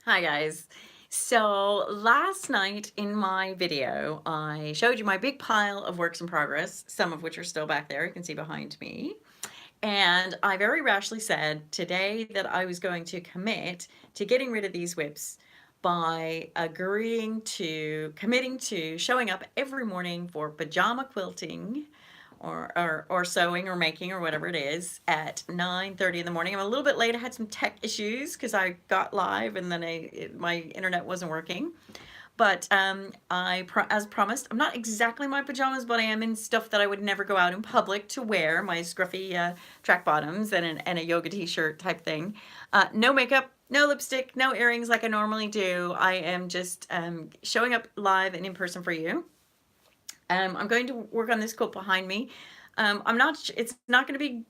Hi guys. So last night in my video, I showed you my big pile of works in progress, some of which are still back there, you can see behind me. And I very rashly said today that I was going to commit to getting rid of these whips by committing to showing up every morning for pajama quilting or sewing or making or whatever it is at 9:30 in the morning. I'm a little bit late. I had some tech issues because I got live and then my internet wasn't working. But as promised, I'm not exactly in my pajamas, but I am in stuff that I would never go out in public to wear, my scruffy track bottoms and a yoga t-shirt type thing. No makeup, no lipstick, no earrings like I normally do. I am just showing up live and in person for you. I'm going to work on this quilt behind me. I'm not. It's not going to be.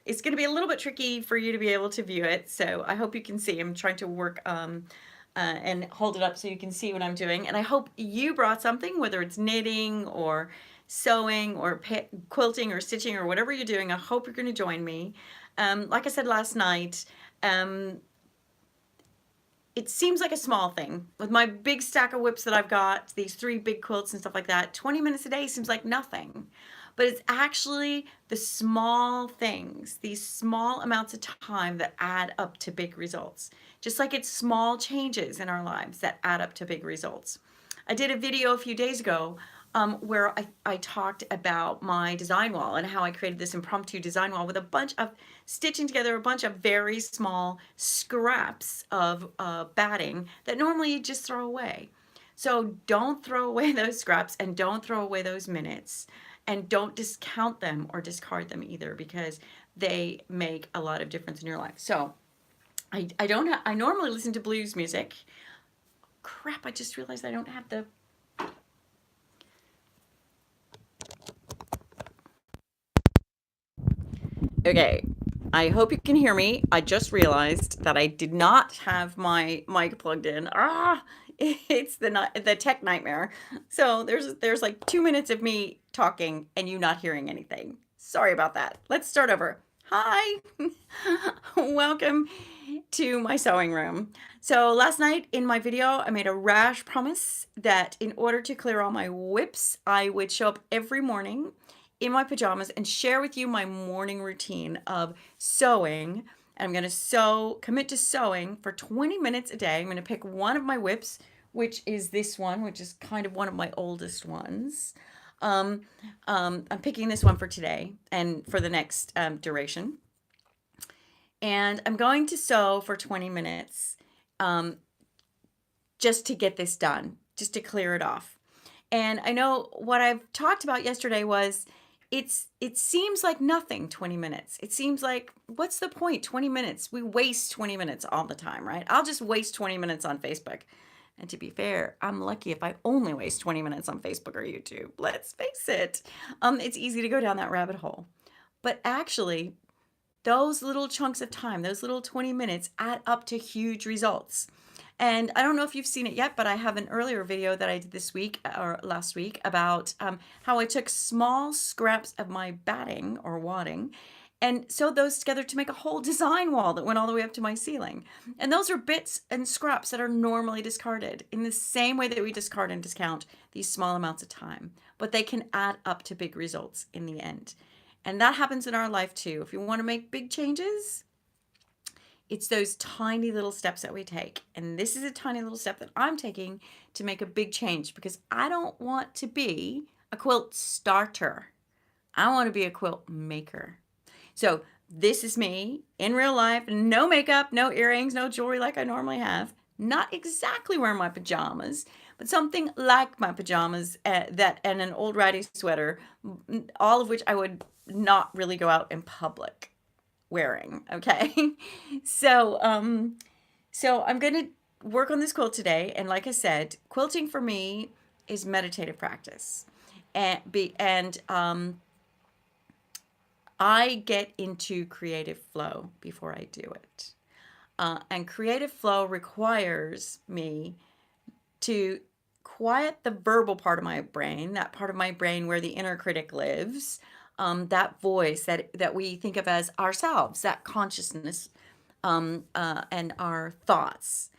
It's going to be a little bit tricky for you to be able to view it. So I hope you can see. I'm trying to work and hold it up so you can see what I'm doing. And I hope you brought something, whether it's knitting or sewing or quilting or stitching or whatever you're doing. I hope you're going to join me. Like I said last night. It seems like a small thing. With my big stack of whips that I've got, these 3 big quilts and stuff like that, 20 minutes a day seems like nothing. But it's actually the small things, these small amounts of time that add up to big results. Just like it's small changes in our lives that add up to big results. I did a video a few days ago where I talked about my design wall and how I created this impromptu design wall with a bunch of stitching together a bunch of very small scraps of batting that normally you just throw away. So don't throw away those scraps and don't throw away those minutes and don't discount them or discard them either because they make a lot of difference in your life. So I normally listen to blues music. Crap, I just realized I don't have the Okay, I hope you can hear me. I just realized that I did not have my mic plugged in. It's the tech nightmare. So there's like 2 minutes of me talking and you not hearing anything. Sorry about that. Let's start over. Hi. Welcome to my sewing room. So last night in my video, I made a rash promise that in order to clear all my whips, I would show up every morning in my pajamas and share with you my morning routine of sewing. I'm going to commit to sewing for 20 minutes a day. I'm going to pick one of my whips, which is this one, which is kind of one of my oldest ones. Um, I'm picking this one for today and for the next duration. And I'm going to sew for 20 minutes um, just to get this done, just to clear it off. And I know what I've talked about yesterday was it seems like nothing, 20 minutes. It seems like what's the point? 20 minutes. We waste 20 minutes all the time, right? I'll just waste 20 minutes on Facebook. And to be fair, I'm lucky if I only waste 20 minutes on Facebook or YouTube. Let's face it. It's easy to go down that rabbit hole. But actually, those little chunks of time, those little 20 minutes add up to huge results. And I don't know if you've seen it yet, but I have an earlier video that I did this week or last week about how I took small scraps of my batting or wadding and sewed those together to make a whole design wall that went all the way up to my ceiling. And those are bits and scraps that are normally discarded in the same way that we discard and discount these small amounts of time, but they can add up to big results in the end. And that happens in our life too. If you want to make big changes, it's those tiny little steps that we take. And this is a tiny little step that I'm taking to make a big change because I don't want to be a quilt starter. I want to be a quilt maker. So this is me in real life, no makeup, no earrings, no jewelry like I normally have. Not exactly wearing my pajamas, but something like my pajamas that and an old ratty sweater, all of which I would not really go out in public wearing. Okay, so I'm gonna work on this quilt today, and like I said, quilting for me is meditative practice, and I get into creative flow before I do it. And creative flow requires me to quiet the verbal part of my brain, that part of my brain where the inner critic lives, that voice that we think of as ourselves, that consciousness, and our thoughts.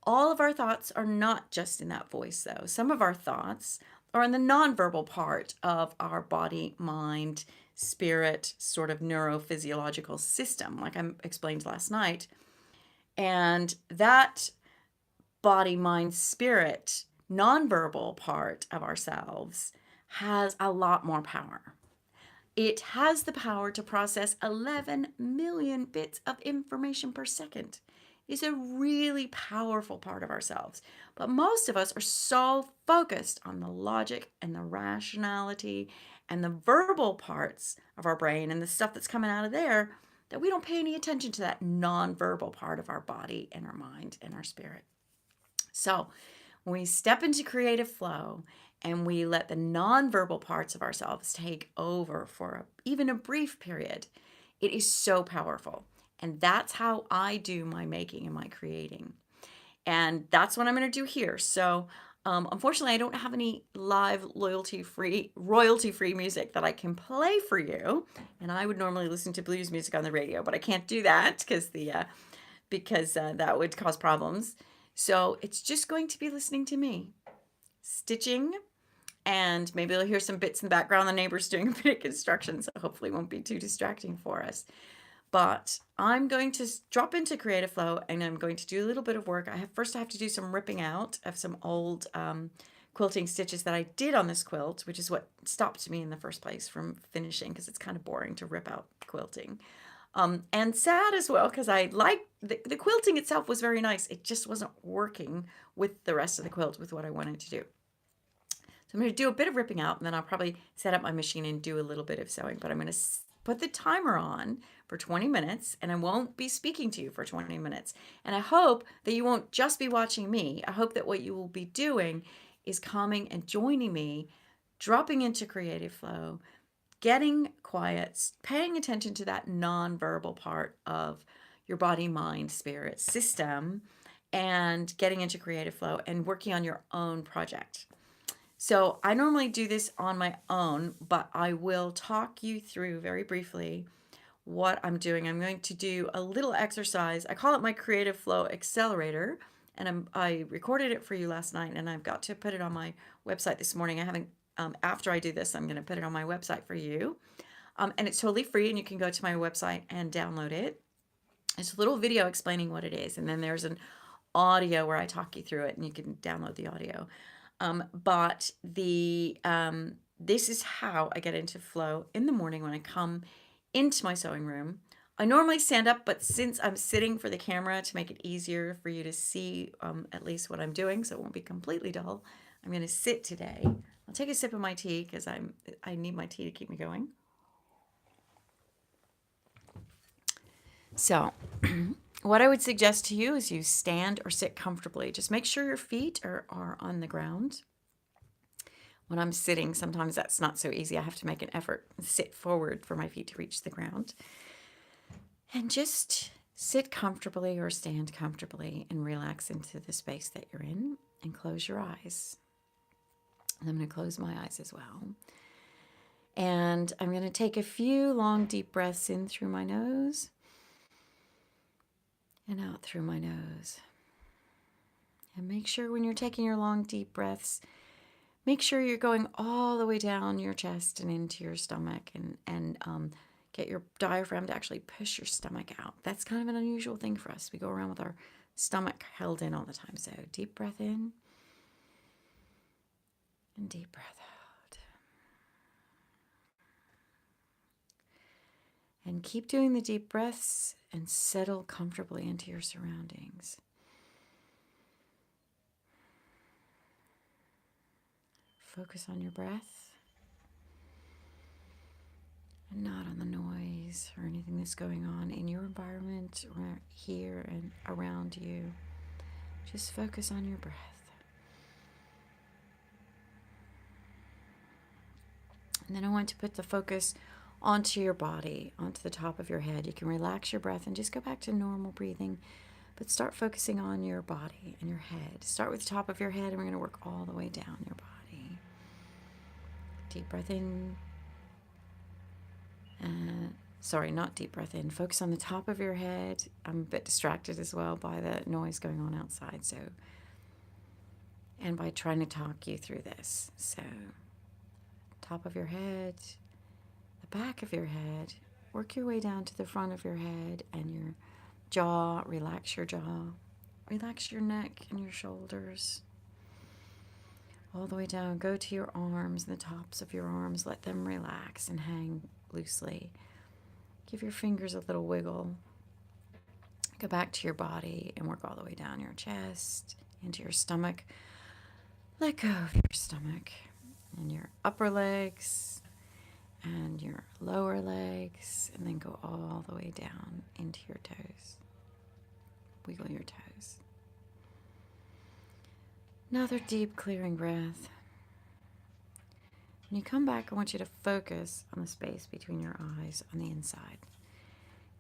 All of our thoughts are not just in that voice, though. Some of our thoughts are in the nonverbal part of our body, mind, spirit, sort of neurophysiological system, like I explained last night. And that body, mind, spirit, nonverbal part of ourselves has a lot more power. It has the power to process 11 million bits of information per second. It's a really powerful part of ourselves. But most of us are so focused on the logic and the rationality and the verbal parts of our brain and the stuff that's coming out of there that we don't pay any attention to that nonverbal part of our body and our mind and our spirit. So when we step into creative flow and we let the nonverbal parts of ourselves take over for even a brief period, it is so powerful. And that's how I do my making and my creating. And that's what I'm going to do here. So unfortunately, I don't have any live royalty-free music that I can play for you. And I would normally listen to blues music on the radio, but I can't do that because that would cause problems. So it's just going to be listening to me stitching, and maybe you'll hear some bits in the background. The neighbor's doing a bit of construction, so hopefully it won't be too distracting for us. But I'm going to drop into creative flow and I'm going to do a little bit of work. I have to do some ripping out of some old quilting stitches that I did on this quilt, which is what stopped me in the first place from finishing, because it's kind of boring to rip out quilting. And sad as well, because I like the quilting itself was very nice. It just wasn't working with the rest of the quilt with what I wanted to do. So I'm going to do a bit of ripping out, and then I'll probably set up my machine and do a little bit of sewing. But I'm going to put the timer on for 20 minutes, and I won't be speaking to you for 20 minutes. And I hope that you won't just be watching me. I hope that what you will be doing is coming and joining me, dropping into creative flow, getting quiet, paying attention to that nonverbal part of your body, mind, spirit system, and getting into creative flow and working on your own project. So I normally do this on my own, but I will talk you through very briefly what I'm doing. I'm going to do a little exercise. I call it my Creative Flow Accelerator, and I recorded it for you last night, and I've got to put it on my website this morning. I haven't, after I do this, I'm going to put it on my website for you. And it's totally free, and you can go to my website and download it. It's a little video explaining what it is, and then there's an audio where I talk you through it, and you can download the audio. But this is how I get into flow in the morning when I come into my sewing room. I normally stand up, but since I'm sitting for the camera to make it easier for you to see at least what I'm doing, so it won't be completely dull, I'm going to sit today. I'll take a sip of my tea because I need my tea to keep me going. So what I would suggest to you is you stand or sit comfortably. Just make sure your feet are on the ground. When I'm sitting, sometimes that's not so easy. I have to make an effort and sit forward for my feet to reach the ground. And just sit comfortably or stand comfortably and relax into the space that you're in, and close your eyes. And I'm going to close my eyes as well. And I'm going to take a few long, deep breaths in through my nose and out through my nose. And make sure when you're taking your long, deep breaths, make sure you're going all the way down your chest and into your stomach, and get your diaphragm to actually push your stomach out. That's kind of an unusual thing for us. We go around with our stomach held in all the time. So deep breath in and deep breath out. And keep doing the deep breaths and settle comfortably into your surroundings. Focus on your breath and not on the noise or anything that's going on in your environment or here and around you. Just focus on your breath. And then I want to put the focus onto your body, onto the top of your head. You can relax your breath and just go back to normal breathing, but start focusing on your body and your head. Start with the top of your head, and we're going to work all the way down your body. Deep breath in, Sorry, not deep breath in. Focus on the top of your head. I'm a bit distracted as well by the noise going on outside. So, and by trying to talk you through this. So, top of your head, the back of your head, work your way down to the front of your head and your jaw. Relax your jaw. Relax your neck and your shoulders. All the way down. Go to your arms and the tops of your arms. Let them relax and hang loosely. Give your fingers a little wiggle. Go back to your body and work all the way down your chest, into your stomach. Let go of your stomach and your upper legs and your lower legs, and then go all the way down into your toes. Wiggle your toes. Another deep clearing breath. When you come back, I want you to focus on the space between your eyes on the inside.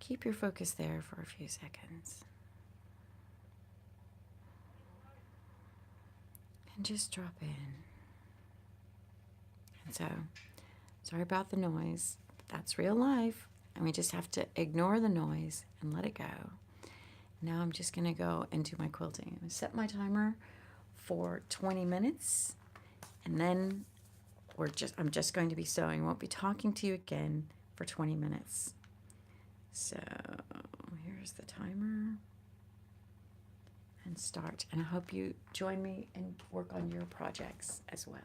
Keep your focus there for a few seconds. And just drop in. And so, sorry about the noise, but that's real life. And we just have to ignore the noise and let it go. Now I'm just going to go and do my quilting. I'm going to set my timer for 20 minutes. And then I'm just going to be sewing. I won't be talking to you again for 20 minutes. So here's the timer. And start. And I hope you join me and work on your projects as well.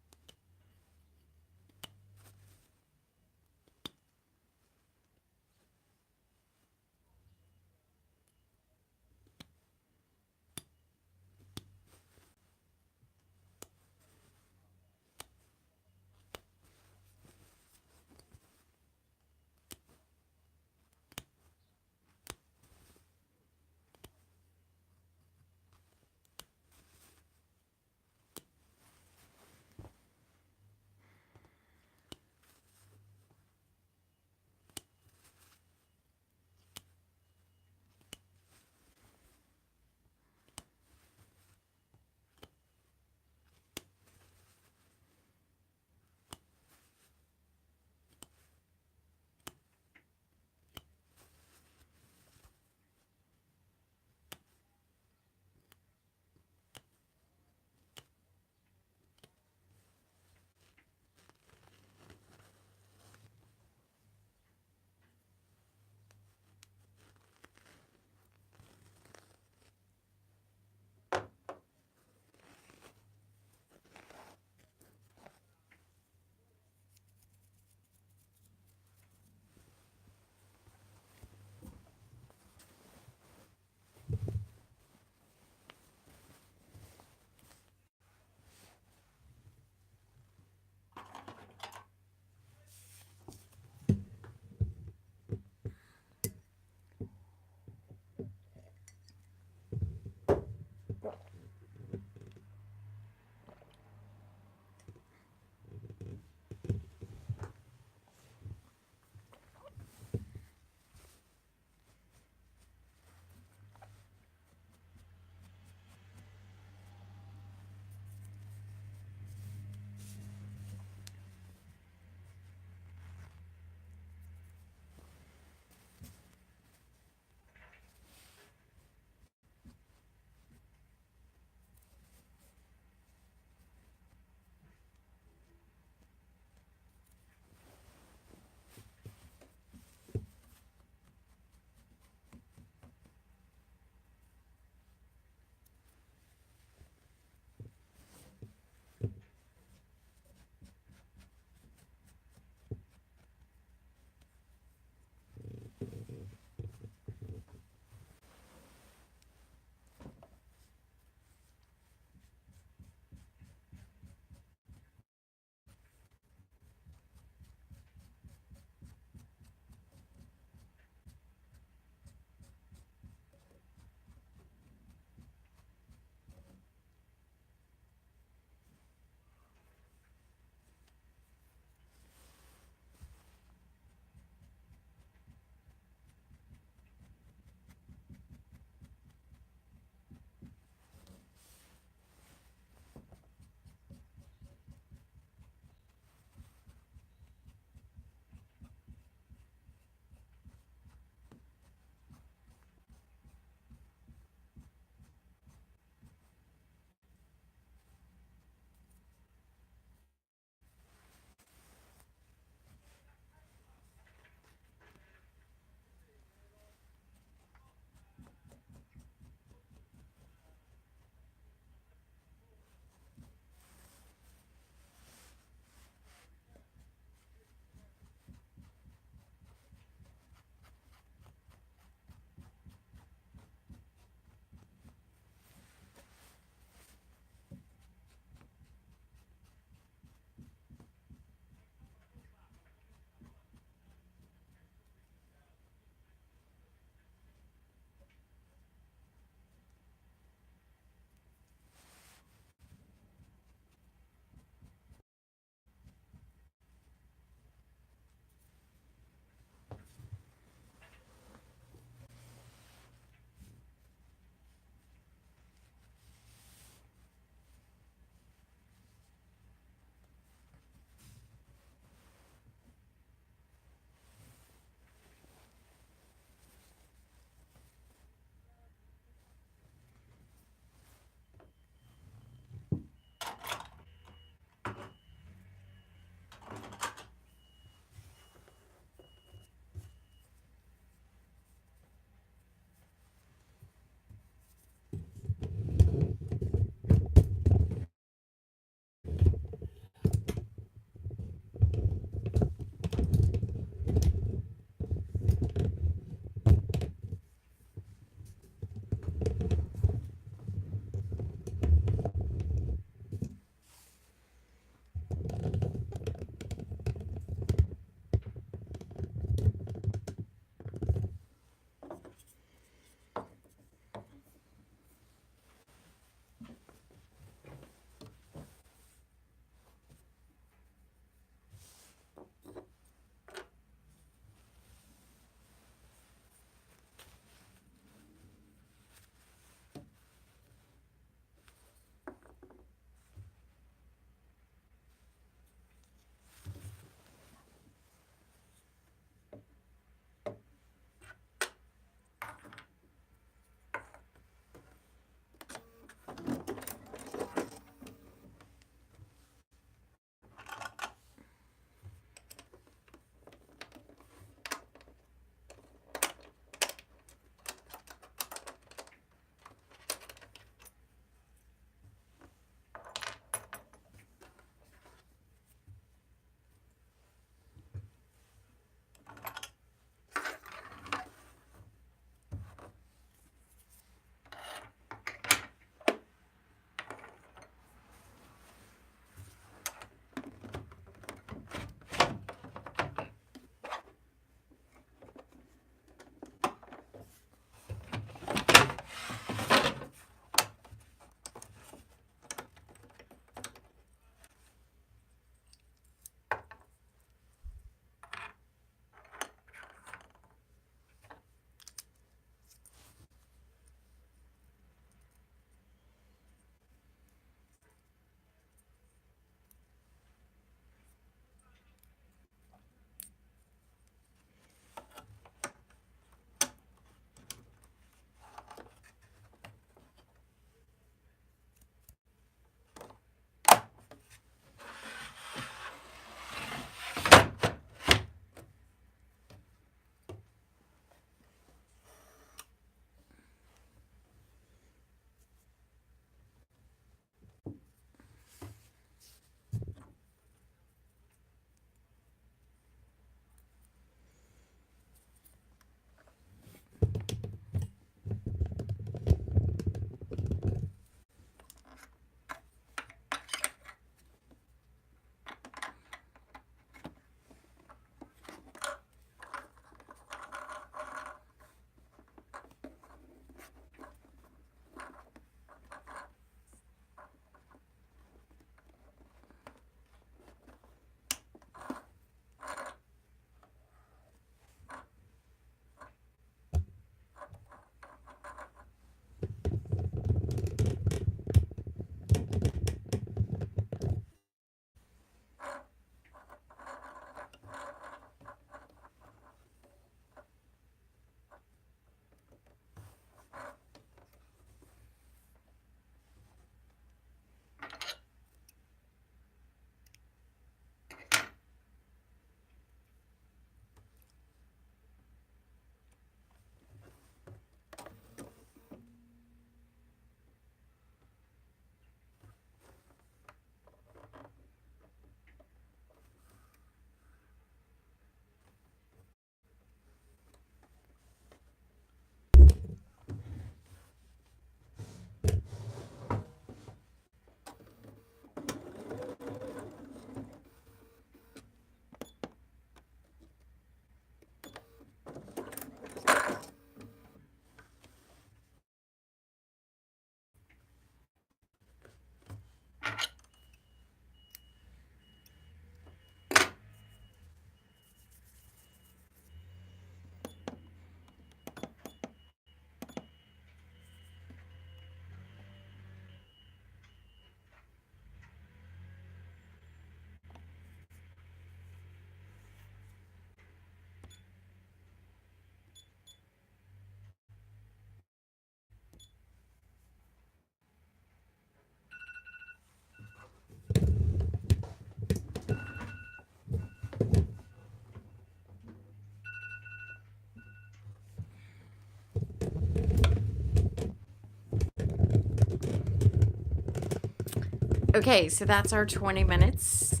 Okay, so that's our 20 minutes.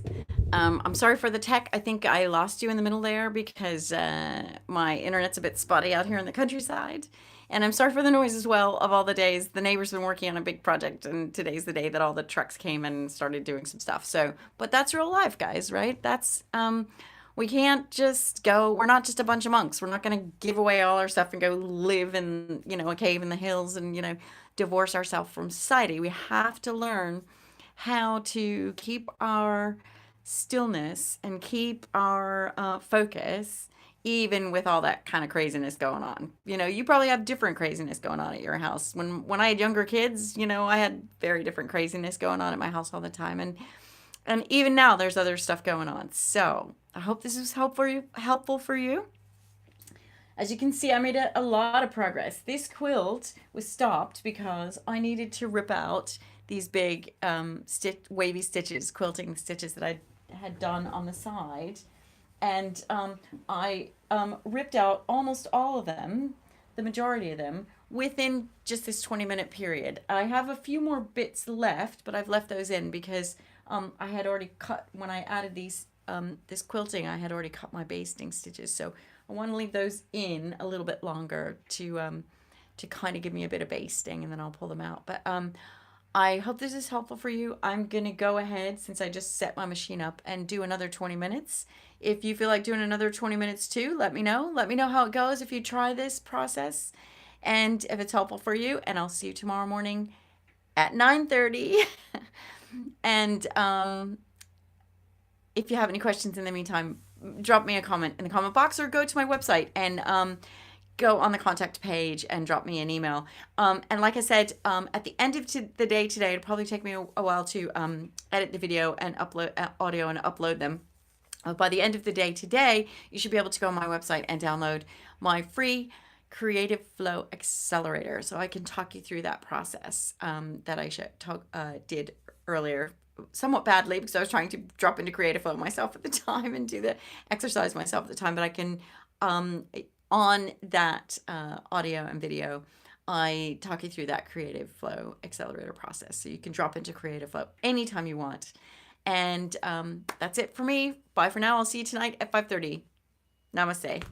I'm sorry for the tech. I think I lost you in the middle there because my internet's a bit spotty out here in the countryside. And I'm sorry for the noise as well of all the days. The neighbor's been working on a big project, and today's the day that all the trucks came and started doing some stuff. So, but that's real life, guys, right? We can't just go, we're not just a bunch of monks. We're not going to give away all our stuff and go live in, a cave in the hills and, divorce ourselves from society. We have to learn how to keep our stillness and keep our focus even with all that kind of craziness going on. You probably have different craziness going on at your house. When I had younger kids, I had very different craziness going on at my house all the time, and even now there's other stuff going on. So I hope this is helpful for you. As you can see, I made a lot of progress. This quilt was stopped because I needed to rip out these big wavy stitches, quilting stitches that I had done on the side. And I ripped out almost all of them, the majority of them, within just this 20-minute period. I have a few more bits left, but I've left those in because I had already cut, when I added this quilting, I had already cut my basting stitches. So I want to leave those in a little bit longer to kind of give me a bit of basting, and then I'll pull them out. But I hope this is helpful for you. I'm going to go ahead, since I just set my machine up, and do another 20 minutes. If you feel like doing another 20 minutes too, let me know. Let me know how it goes if you try this process and if it's helpful for you. And I'll see you tomorrow morning at 9:30. And if you have any questions in the meantime, drop me a comment in the comment box or go to my website and go on the contact page and drop me an email. And like I said, at the end of the day today, it'll probably take me a while to edit the video and upload audio and upload them. By the end of the day today, you should be able to go on my website and download my free Creative Flow Accelerator, so I can talk you through that process that I did earlier, somewhat badly because I was trying to drop into Creative Flow myself at the time and do the exercise myself at the time. But I can, on that audio and video, I talk you through that Creative Flow Accelerator process, so you can drop into Creative Flow anytime you want. And that's it for me. Bye for now. I'll see you tonight at 5:30. Namaste.